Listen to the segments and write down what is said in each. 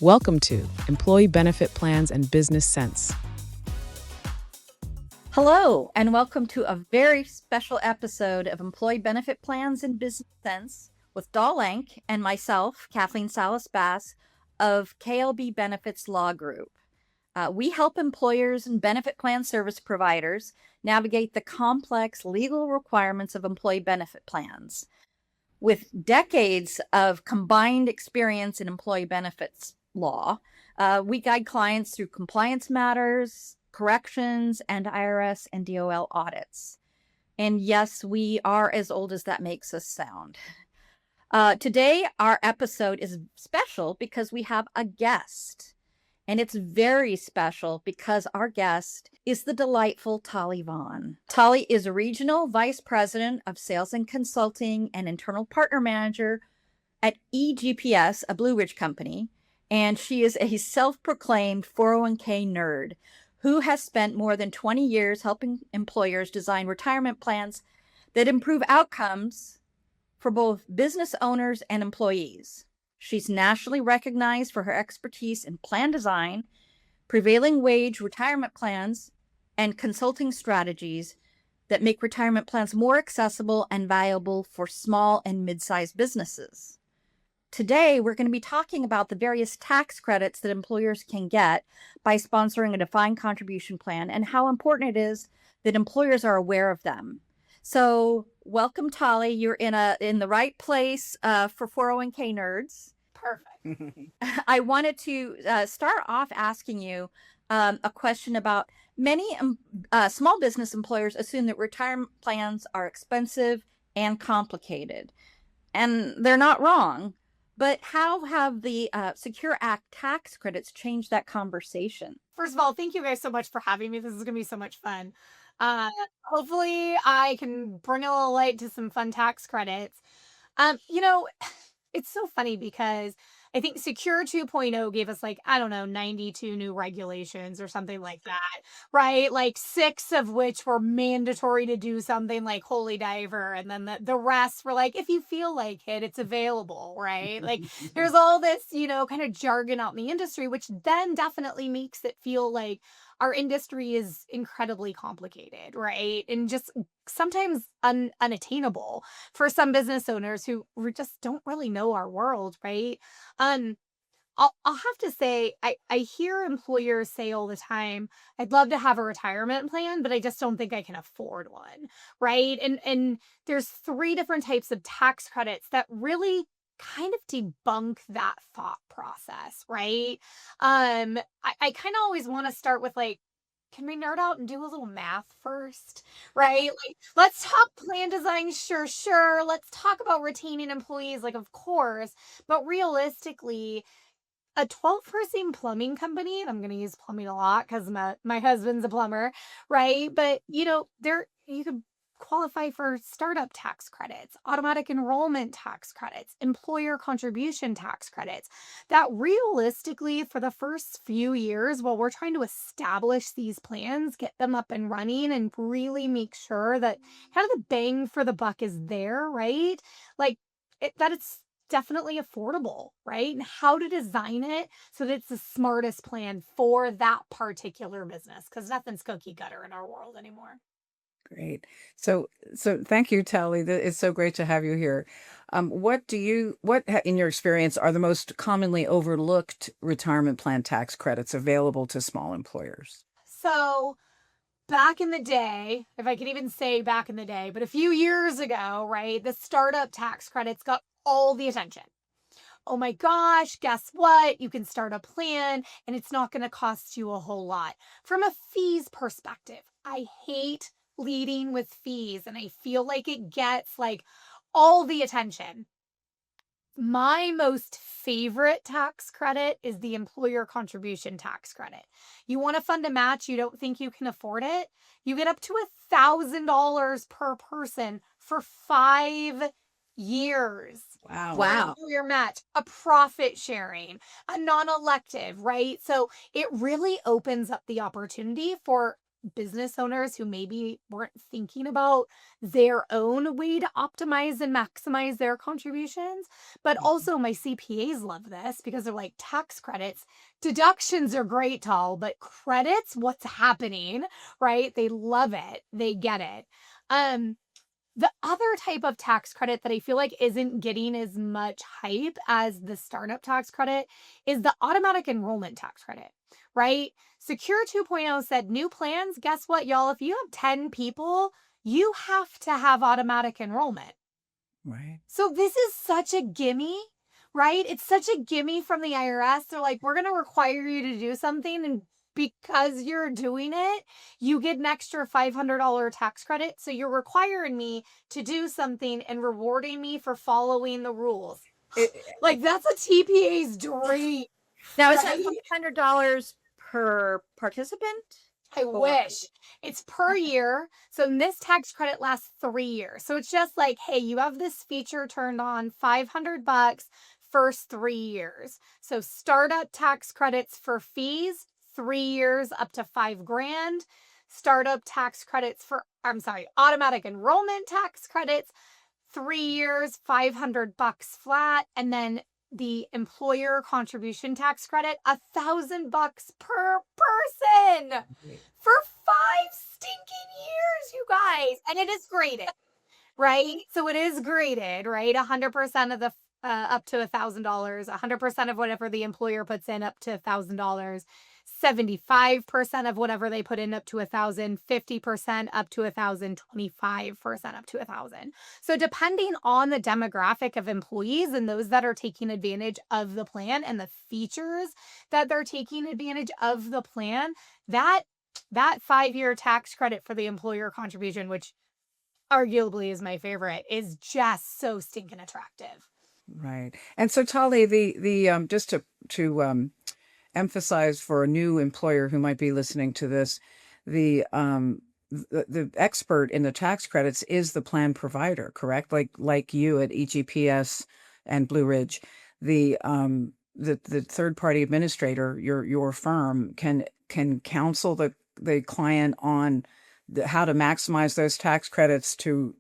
Welcome to Employee Benefit Plans and Business Sense. Hello, and welcome to a very special episode of Employee Benefit Plans and Business Sense with Dahl Lenk and myself, Kathleen Salas-Bass of KLB Benefits Law Group. We help employers and benefit plan service providers navigate the complex legal requirements of employee benefit plans. With decades of combined experience in employee benefits law, we guide clients through compliance matters, corrections, and IRS and DOL audits. And yes, we are as old as that makes us sound. Today, our episode is special because we have a guest. And it's very special because our guest is the delightful Tali Vaughn. Tali is a Regional Vice President of Sales and Consulting and Internal Partner Manager at eGPS, a Blue Ridge company. And she is a self-proclaimed 401k nerd who has spent more than 20 years helping employers design retirement plans that improve outcomes for both business owners and employees. She's nationally recognized for her expertise in plan design, prevailing wage retirement plans, and consulting strategies that make retirement plans more accessible and valuable for small and mid-sized businesses. Today, we're going to be talking about the various tax credits that employers can get by sponsoring a defined contribution plan and how important it is that employers are aware of them. So welcome, Tali. You're in the right place for 401k nerds. Perfect. I wanted to start off asking you a question about many small business employers assume that retirement plans are expensive and complicated. And they're not wrong. But how have the Secure Act tax credits changed that conversation? First of all, thank you guys so much for having me. This is going to be so much fun. Hopefully I can bring a little light to some fun tax credits. It's so funny because I think Secure 2.0 gave us 92 new regulations or something like that, right? 6 of which were mandatory to do something like Holy Diver. And then the rest were if you feel like it, it's available, right? There's all this, kind of jargon out in the industry, which then definitely makes it feel like our industry is incredibly complicated, right? And just sometimes unattainable for some business owners who just don't really know our world, right? I'll have to say, I hear employers say all the time, I'd love to have a retirement plan, but I just don't think I can afford one, right? And there's 3 different types of tax credits that really kind of debunk that thought process, right? I kind of always want to start with can we nerd out and do a little math first, right? Let's talk plan design, sure. Let's talk about retaining employees, of course. But realistically, a 12-person plumbing company, and I'm going to use plumbing a lot because my husband's a plumber, right? But, you could qualify for startup tax credits, automatic enrollment tax credits, employer contribution tax credits, that realistically for the first few years while we're trying to establish these plans, get them up and running and really make sure that kind of the bang for the buck is there, right? That it's definitely affordable, right? And how to design it so that it's the smartest plan for that particular business, because nothing's cookie cutter in our world anymore. Great. So thank you, Tali. It's so great to have you here. What in your experience are the most commonly overlooked retirement plan tax credits available to small employers? So back in the day, if I could even say back in the day, but a few years ago, right, the startup tax credits got all the attention. Oh my gosh, guess what? You can start a plan and it's not going to cost you a whole lot. From a fees perspective, I hate leading with fees and I feel like it gets all the attention. My most favorite tax credit is the employer contribution tax credit. You want to fund a match, you don't think you can afford it? You get up to $1,000 per person for 5 years. Wow. Your match, a profit sharing, a non-elective, right? So it really opens up the opportunity for business owners who maybe weren't thinking about their own way to optimize and maximize their contributions. But also my CPAs love this because they're like, tax credits, deductions are great, Tal, but credits, what's happening, right? They love it. They get it. The other type of tax credit that I feel like isn't getting as much hype as the startup tax credit is the automatic enrollment tax credit, right? Secure 2.0 said new plans, guess what, y'all? If you have 10 people, you have to have automatic enrollment. Right. So this is such a gimme, right? It's such a gimme from the IRS. They're like, we're going to require you to do something. And because you're doing it, you get an extra $500 tax credit. So you're requiring me to do something and rewarding me for following the rules. Like, that's a TPA's dream. Now, is right? that $500 per participant? I wish. It's per year. So this tax credit lasts 3 years. So it's just like, hey, you have this feature turned on, $500 first 3 years. So startup tax credits for fees, 3 years up to $5,000. Startup tax credits for, automatic enrollment tax credits, 3 years, $500 flat. And then the employer contribution tax credit, $1,000 per person for 5 stinking years, you guys. And it is graded, right? So it is graded, right? 100% of the up to $1,000, 100% of whatever the employer puts in up to $1,000, 75% of whatever they put in up to 1,000, 50% up to 1,000, 25% up to 1,000. So depending on the demographic of employees and those that are taking advantage of the plan and the features that they're taking advantage of the plan, that 5-year tax credit for the employer contribution, which arguably is my favorite, is just so stinking attractive. Right. And so, Tali, the just to emphasize for a new employer who might be listening to this, the expert in the tax credits is the plan provider, correct? Like you at EGPS and Blue Ridge, the third party administrator, your firm can counsel the client on how to maximize those tax credits to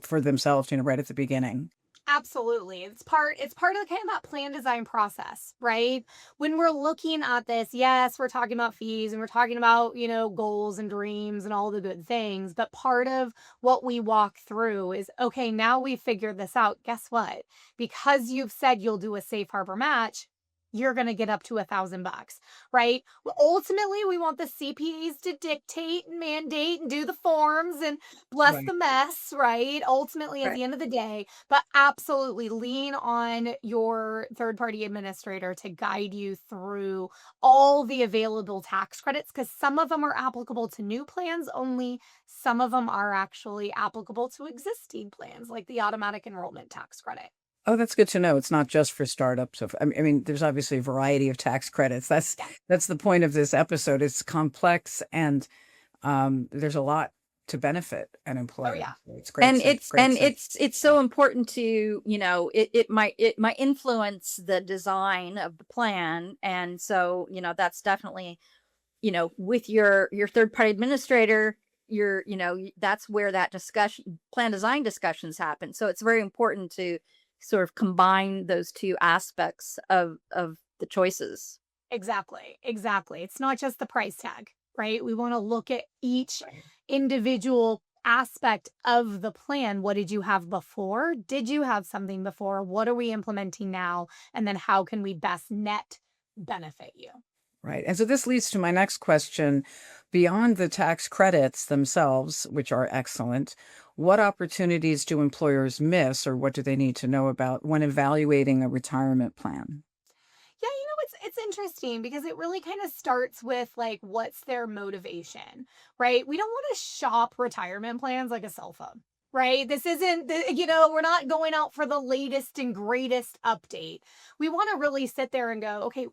for themselves, right at the beginning. Absolutely. It's part of kind of that plan design process, right? When we're looking at this, yes, we're talking about fees and we're talking about, goals and dreams and all the good things. But part of what we walk through is, okay, now we figured this out. Guess what? Because you've said you'll do a safe harbor match, you're going to get up to $1,000, right? Well, ultimately, we want the CPAs to dictate and mandate and do the forms and bless Right. the mess, right? Ultimately, at Right. the end of the day, but absolutely lean on your third-party administrator to guide you through all the available tax credits, because some of them are applicable to new plans only. Some of them are actually applicable to existing plans, like the automatic enrollment tax credit. Oh, that's good to know. It's not just for startups. I mean, there's obviously a variety of tax credits. That's the point of this episode. It's complex, and there's a lot to benefit an employer. Oh, yeah. So it's great. It's so important to, it might influence the design of the plan. And so, that's definitely, with your third party administrator, that's where that plan design discussions happen. So it's very important to sort of combine those two aspects of the choices. Exactly. It's not just the price tag, right? We want to look at each individual aspect of the plan. What did you have before? Did you have something before? What are we implementing now? And then how can we best net benefit you? Right. And so this leads to my next question. Beyond the tax credits themselves, which are excellent, what opportunities do employers miss, or what do they need to know about when evaluating a retirement plan? Yeah, it's interesting because it really kind of starts with like, what's their motivation, right? We don't want to shop retirement plans like a cell phone, right? This isn't, we're not going out for the latest and greatest update. We want to really sit there and go, okay,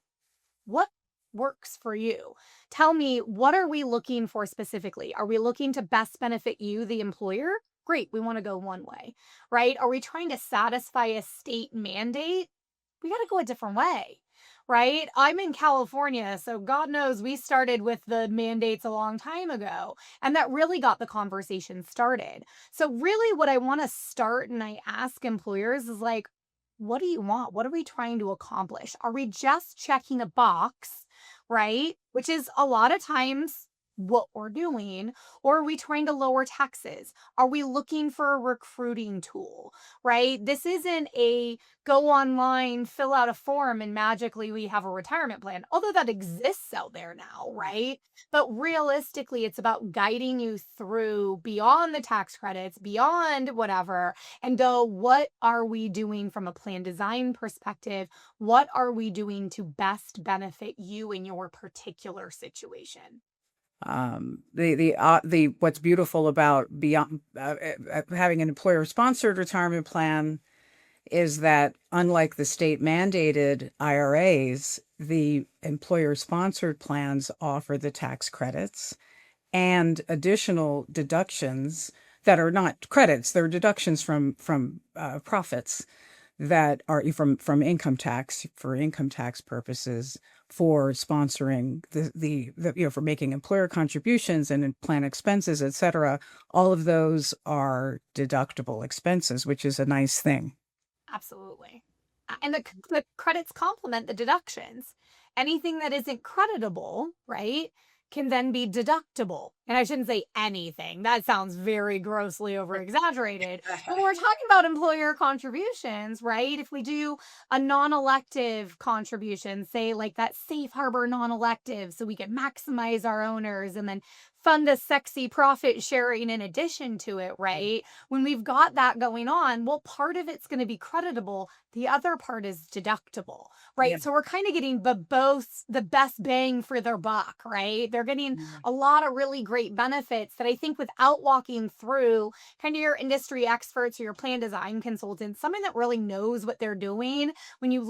what works for you? Tell me, what are we looking for specifically? Are we looking to best benefit you, the employer? Great, we want to go one way, right? Are we trying to satisfy a state mandate? We got to go a different way, right? I'm in California, so God knows we started with the mandates a long time ago, and that really got the conversation started. So really what I want to start and I ask employers is like, what do you want? What are we trying to accomplish? Are we just checking a box, right? Which is a lot of times what we're doing, or are we trying to lower taxes? Are we looking for a recruiting tool, right? This isn't a go online, fill out a form, and magically we have a retirement plan, although that exists out there now, right? But realistically, it's about guiding you through beyond the tax credits, beyond whatever, and go, what are we doing from a plan design perspective? What are we doing to best benefit you in your particular situation? The what's beautiful about beyond having an employer sponsored retirement plan is that unlike the state mandated IRAs, the employer sponsored plans offer the tax credits and additional deductions that are not credits; they're deductions from profits that are from income tax for income tax purposes for sponsoring for making employer contributions and plan expenses, et cetera. All of those are deductible expenses, which is a nice thing. Absolutely. And the credits complement the deductions. Anything that isn't creditable, right, can then be deductible. And I shouldn't say anything. That sounds very grossly over exaggerated. But when we're talking about employer contributions, right, if we do a non elective contribution, say like that safe harbor non elective, so we can maximize our owners and then fund a sexy profit sharing in addition to it, right? When we've got that going on, well, part of it's going to be creditable, the other part is deductible, right? Yeah. So we're kind of getting both the best bang for their buck, right? They're getting a lot of really great benefits that I think without walking through kind of your industry experts or your plan design consultants, someone that really knows what they're doing, when you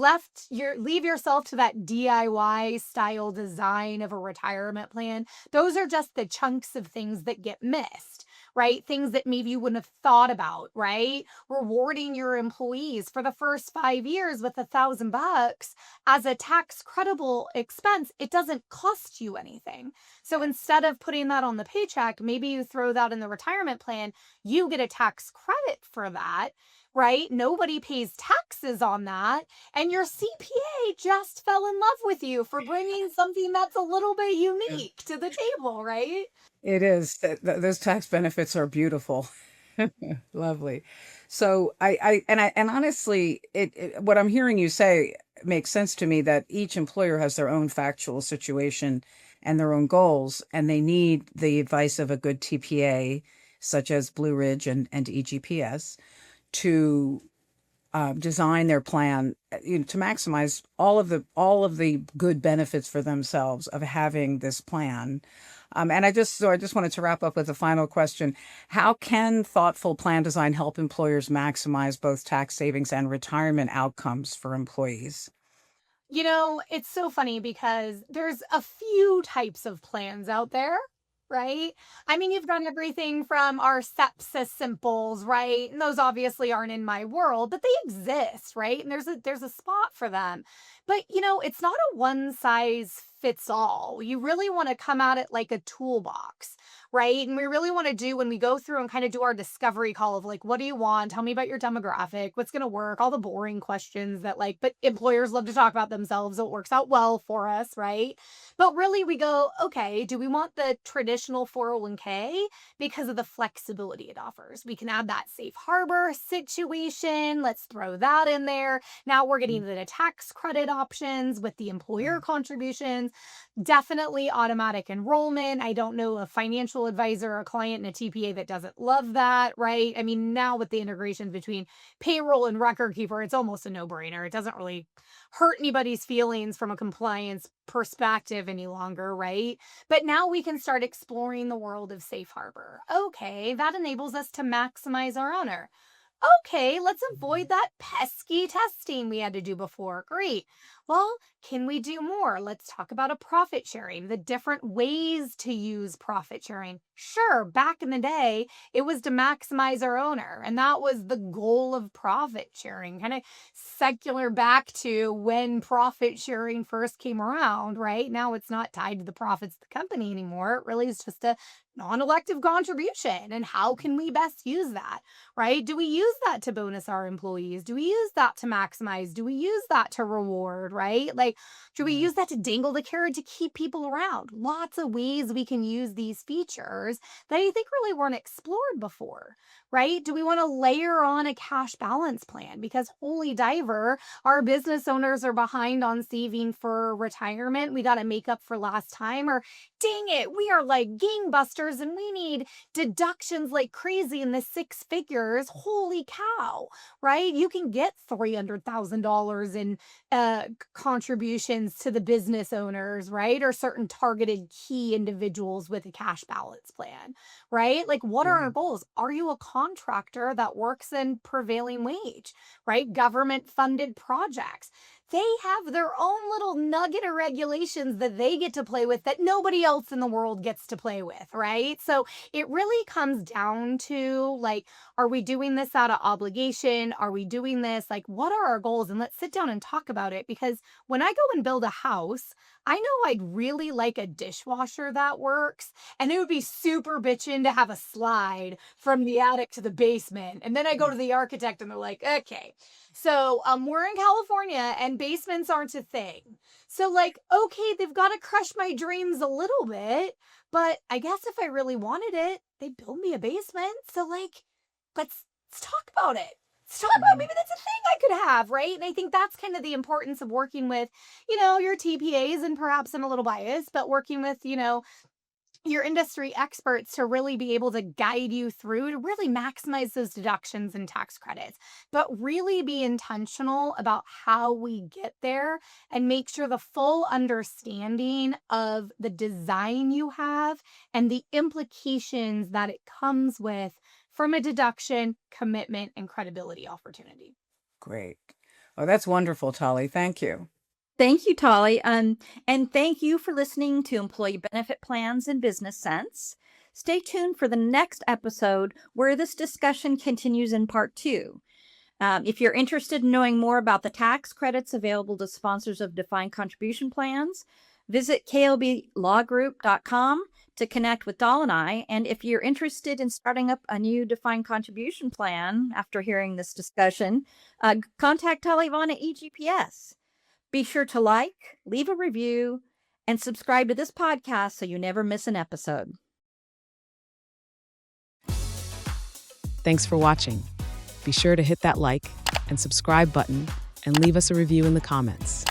leave yourself to that DIY style design of a retirement plan, those are just the chunks of things that get missed, right? Things that maybe you wouldn't have thought about, right? Rewarding your employees for the first 5 years with $1,000 as a tax credible expense, it doesn't cost you anything. So instead of putting that on the paycheck, maybe you throw that in the retirement plan, you get a tax credit for that, right? Nobody pays taxes on that. And your CPA just fell in love with you for bringing something that's a little bit unique to the table, right? It is. Those tax benefits are beautiful. Lovely. So and honestly, what I'm hearing you say makes sense to me that each employer has their own factual situation and their own goals, and they need the advice of a good TPA, such as Blue Ridge and EGPS, to design their plan, to maximize all of the good benefits for themselves of having this plan. And I just wanted to wrap up with a final question. How can thoughtful plan design help employers maximize both tax savings and retirement outcomes for employees? It's so funny because there's a few types of plans out there, right? I mean, you've got everything from our sepsis simples, right? And those obviously aren't in my world, but they exist, right? And there's a spot for them. But it's not a one size fits all. You really want to come at it like a toolbox, right? And we really want to do when we go through and kind of do our discovery call of like, what do you want? Tell me about your demographic. What's going to work? All the boring questions that but employers love to talk about themselves. So it works out well for us, right? But really we go, okay, do we want the traditional 401k because of the flexibility it offers? We can add that safe harbor situation. Let's throw that in there. Now we're getting the tax credit options with the employer contributions. Definitely automatic enrollment. I don't know a financial advisor or a client and a TPA that doesn't love that, right? I mean, now with the integration between payroll and record keeper, it's almost a no-brainer. It doesn't really hurt anybody's feelings from a compliance perspective any longer, right? But now we can start exploring the world of safe harbor. Okay, that enables us to maximize our owner. Okay, let's avoid that pesky testing we had to do before. Great. Well, can we do more? Let's talk about a profit sharing, the different ways to use profit sharing. Sure, back in the day, it was to maximize our owner, and that was the goal of profit sharing, kind of secular back to when profit sharing first came around, right? Now it's not tied to the profits of the company anymore. It really is just a non-elective contribution. And how can we best use that, right? Do we use that to bonus our employees? Do we use that to maximize? Do we use that to reward, right? Like, do we use that to dangle the carrot to keep people around? Lots of ways we can use these features that I think really weren't explored before, right? Do we want to layer on a cash balance plan? Because holy diver, our business owners are behind on saving for retirement. We got to make up for last time, or dang it, we are like gangbusters and we need deductions like crazy in the six figures. Holy cow, right? You can get $300,000 in contributions to the business owners, right? Or certain targeted key individuals with a cash balance plan, right? Like, what are our goals? Are you a contractor that works in prevailing wage, right? Government funded projects. They have their own little nugget of regulations that they get to play with that nobody else in the world gets to play with, right? So it really comes down to, like, are we doing this out of obligation? Are we doing this? Like, what are our goals? And let's sit down and talk about it, because when I go and build a house, I know I'd really like a dishwasher that works, and it would be super bitchin' to have a slide from the attic to the basement. And then I go to the architect and they're like, okay, so we're in California and basements aren't a thing. So, like, okay, they've got to crush my dreams a little bit, but I guess if I really wanted it, they'd build me a basement. So, like, let's talk about it. Let's talk about, maybe that's a thing I could have, right? And I think that's kind of the importance of working with, your TPAs, and perhaps I'm a little biased, but working with, your industry experts to really be able to guide you through to really maximize those deductions and tax credits, but really be intentional about how we get there and make sure the full understanding of the design you have and the implications that it comes with from a deduction, commitment, and credibility opportunity. Great. Oh, that's wonderful, Tali. Thank you. Thank you, Tali. And thank you for listening to Employee Benefit Plans in Business Sense. Stay tuned for the next episode where this discussion continues in part 2. If you're interested in knowing more about the tax credits available to sponsors of defined contribution plans, visit klblawgroup.com to connect with Doll and I. And if you're interested in starting up a new defined contribution plan after hearing this discussion, contact Tali Vaughn at EGPS. Be sure to like, leave a review, and subscribe to this podcast so you never miss an episode. Thanks for watching. Be sure to hit that like and subscribe button and leave us a review in the comments.